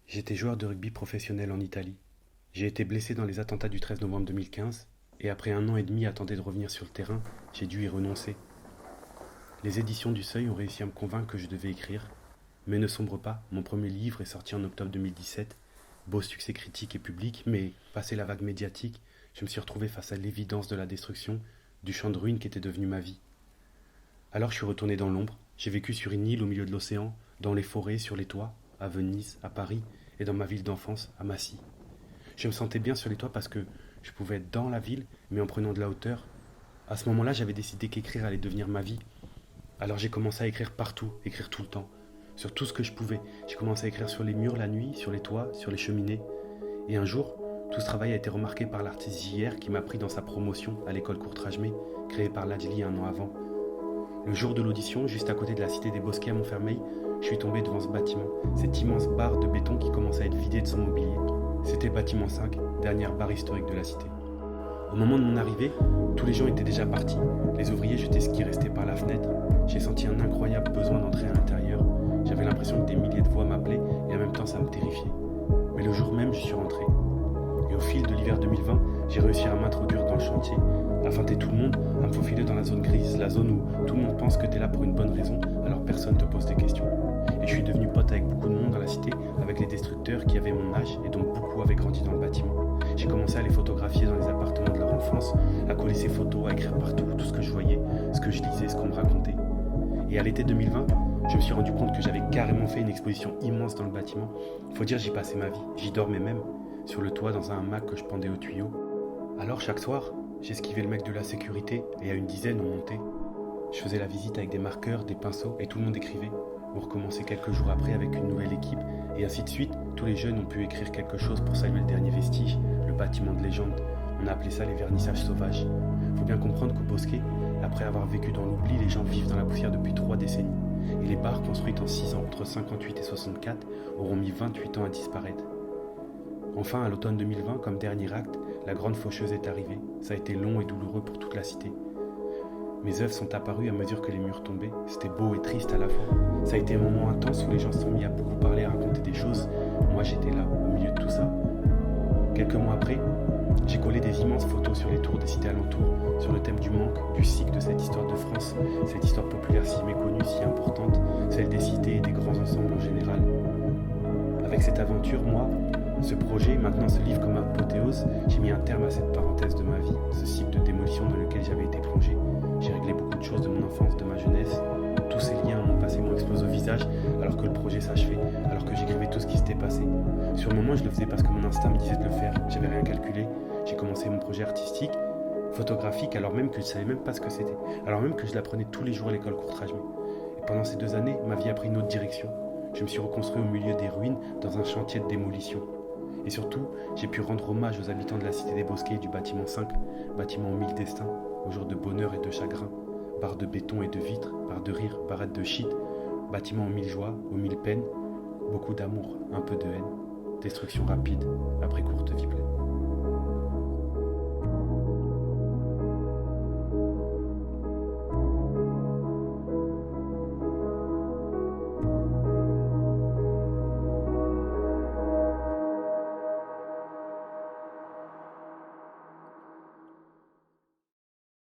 J'étais joueur de rugby professionnel en Italie. J'ai été blessé dans les attentats du 13 novembre 2015 et après 1 an et demi à tenter de revenir sur le terrain, j'ai dû y renoncer. Les éditions du Seuil ont réussi à me convaincre que je devais écrire. Mais ne sombre pas, mon premier livre est sorti en octobre 2017. Beau succès critique et public, mais passé la vague médiatique, je me suis retrouvé face à l'évidence de la destruction, du champ de ruines qui était devenu ma vie. Alors je suis retourné dans l'ombre, j'ai vécu sur une île au milieu de l'océan, dans les forêts, sur les toits, à Venise, à Paris et dans ma ville d'enfance, à Massy. Je me sentais bien sur les toits parce que je pouvais être dans la ville, mais en prenant de la hauteur. À ce moment-là, j'avais décidé qu'écrire allait devenir ma vie. Alors j'ai commencé à écrire partout, écrire tout le temps, sur tout ce que je pouvais. J'ai commencé à écrire sur les murs la nuit, sur les toits, sur les cheminées. Et un jour, tout ce travail a été remarqué par l'artiste JR qui m'a pris dans sa promotion à l'école Courtrajmé, créée par Ladjli 1 an avant. Le jour de l'audition, juste à côté de la cité des Bosquets à Montfermeil, je suis tombé devant ce bâtiment, cette immense barre de béton qui commençait à être vidée de son mobilier. C'était bâtiment 5, dernière barre historique de la cité. Au moment de mon arrivée, tous les gens étaient déjà partis. Les ouvriers jetaient ce qui restait par la fenêtre. J'ai senti un incroyable besoin d'entrer à l'intérieur. J'avais l'impression que des milliers de voix m'appelaient et en même temps ça me terrifiait. Mais le jour même, je suis rentré. Et au fil de l'hiver 2020, j'ai réussi à m'introduire dans le chantier, à feinter tout le monde, à me faufiler dans la zone grise, la zone où tout le monde pense que t'es là pour une bonne raison, alors personne te pose des questions. Et je suis devenu pote avec beaucoup de monde dans la cité, avec les destructeurs qui avaient mon âge et dont beaucoup avaient grandi dans le bâtiment. J'ai commencé à les photographier dans les appartements de leur enfance, à coller ces photos, à écrire partout tout ce que je voyais, ce que je lisais, ce qu'on me racontait. Et à l'été 2020, je me suis rendu compte que j'avais carrément fait une exposition immense dans le bâtiment. Faut dire, j'y passais ma vie, j'y dormais même, sur le toit dans un hamac que je pendais au tuyau. Alors chaque soir, j'esquivais le mec de la sécurité et à une dizaine on montait. Je faisais la visite avec des marqueurs, des pinceaux et tout le monde écrivait. On recommençait quelques jours après avec une nouvelle équipe et ainsi de suite. Tous les jeunes ont pu écrire quelque chose pour saluer le dernier vestige, le bâtiment de légende. On a appelé ça les vernissages sauvages. Faut bien comprendre qu'au Bosquet, après avoir vécu dans l'oubli, les gens vivent dans la poussière depuis 3 décennies. Et les bars construites en 6 ans, entre 58 et 64, auront mis 28 ans à disparaître. Enfin, à l'automne 2020, comme dernier acte, la grande faucheuse est arrivée. Ça a été long et douloureux pour toute la cité. Mes œuvres sont apparues à mesure que les murs tombaient. C'était beau et triste à la fois. Ça a été un moment intense où les gens se sont mis à beaucoup parler, à raconter des choses. Moi, j'étais là, au milieu de tout ça. Quelques mois après, j'ai collé des immenses photos sur les tours des cités alentours, sur le thème du manque, du cycle de cette histoire de France, cette histoire populaire si méconnue, si importante, celle des cités et des grands ensembles en général. Avec cette aventure, moi, ce projet, maintenant ce livre comme apothéose, j'ai mis un terme à cette parenthèse de ma vie, ce cycle de démolition dans lequel j'avais été plongé. J'ai réglé beaucoup de choses de mon enfance, de ma jeunesse. Tous ces liens à mon passé m'ont explosé au visage alors que le projet s'achevait, alors que j'écrivais tout ce qui s'était passé. Sur le moment, je le faisais parce que mon instinct me disait de le faire. J'avais rien calculé. J'ai commencé mon projet artistique, photographique, alors même que je ne savais même pas ce que c'était. Alors même que je l'apprenais tous les jours à l'école Courtrajmé. Et pendant ces 2 années, ma vie a pris une autre direction. Je me suis reconstruit au milieu des ruines dans un chantier de démolition. Et surtout, j'ai pu rendre hommage aux habitants de la cité des Bosquets et du bâtiment 5, bâtiment aux 1000 destins, aux jours de bonheur et de chagrin, barres de béton et de vitres, barres de rire, barrettes de shit, bâtiment aux 1000 joies, aux 1000 peines, beaucoup d'amour, un peu de haine, destruction rapide, après courte vie pleine.